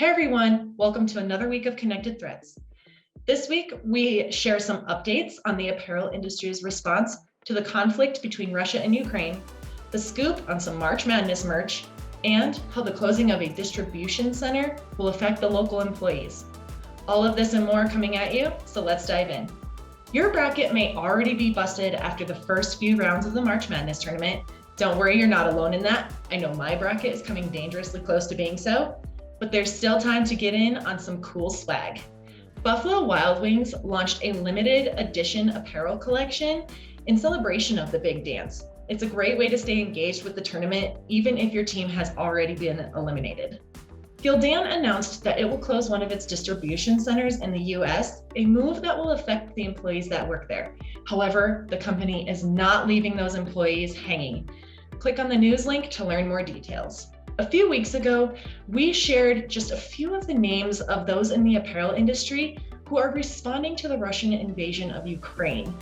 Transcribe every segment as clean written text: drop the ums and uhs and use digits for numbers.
Hey everyone, welcome to another week of Connected Threads. This week, we share some updates on the apparel industry's response to the conflict between Russia and Ukraine, the scoop on some March Madness merch, and how the closing of a distribution center will affect the local employees. All of this and more coming at you, so let's dive in. Your bracket may already be busted after the first few rounds of the March Madness tournament. Don't worry, you're not alone in that. I know my bracket is coming dangerously close to being so, but there's still time to get in on some cool swag. Buffalo Wild Wings launched a limited edition apparel collection in celebration of the big dance. It's a great way to stay engaged with the tournament, even if your team has already been eliminated. Gildan announced that it will close one of its distribution centers in the US, a move that will affect the employees that work there. However, the company is not leaving those employees hanging. Click on the news link to learn more details. A few weeks ago, we shared just a few of the names of those in the apparel industry who are responding to the Russian invasion of Ukraine.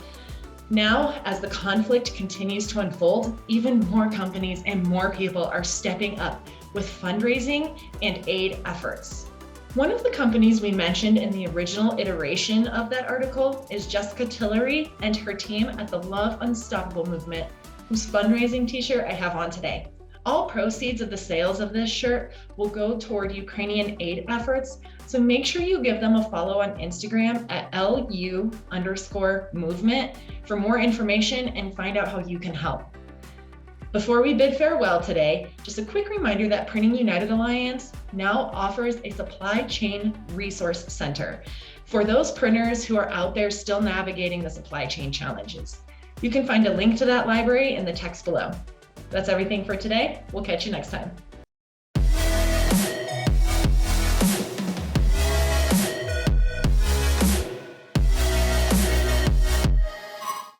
Now, as the conflict continues to unfold, even more companies and more people are stepping up with fundraising and aid efforts. One of the companies we mentioned in the original iteration of that article is Jessica Tillery and her team at the Love Unstoppable movement, whose fundraising t-shirt I have on today. All proceeds of the sales of this shirt will go toward Ukrainian aid efforts, so make sure you give them a follow on Instagram at LU_movement for more information and find out how you can help. Before we bid farewell today, just a quick reminder that Printing United Alliance now offers a supply chain resource center for those printers who are out there still navigating the supply chain challenges. You can find a link to that library in the text below. That's everything for today. We'll catch you next time.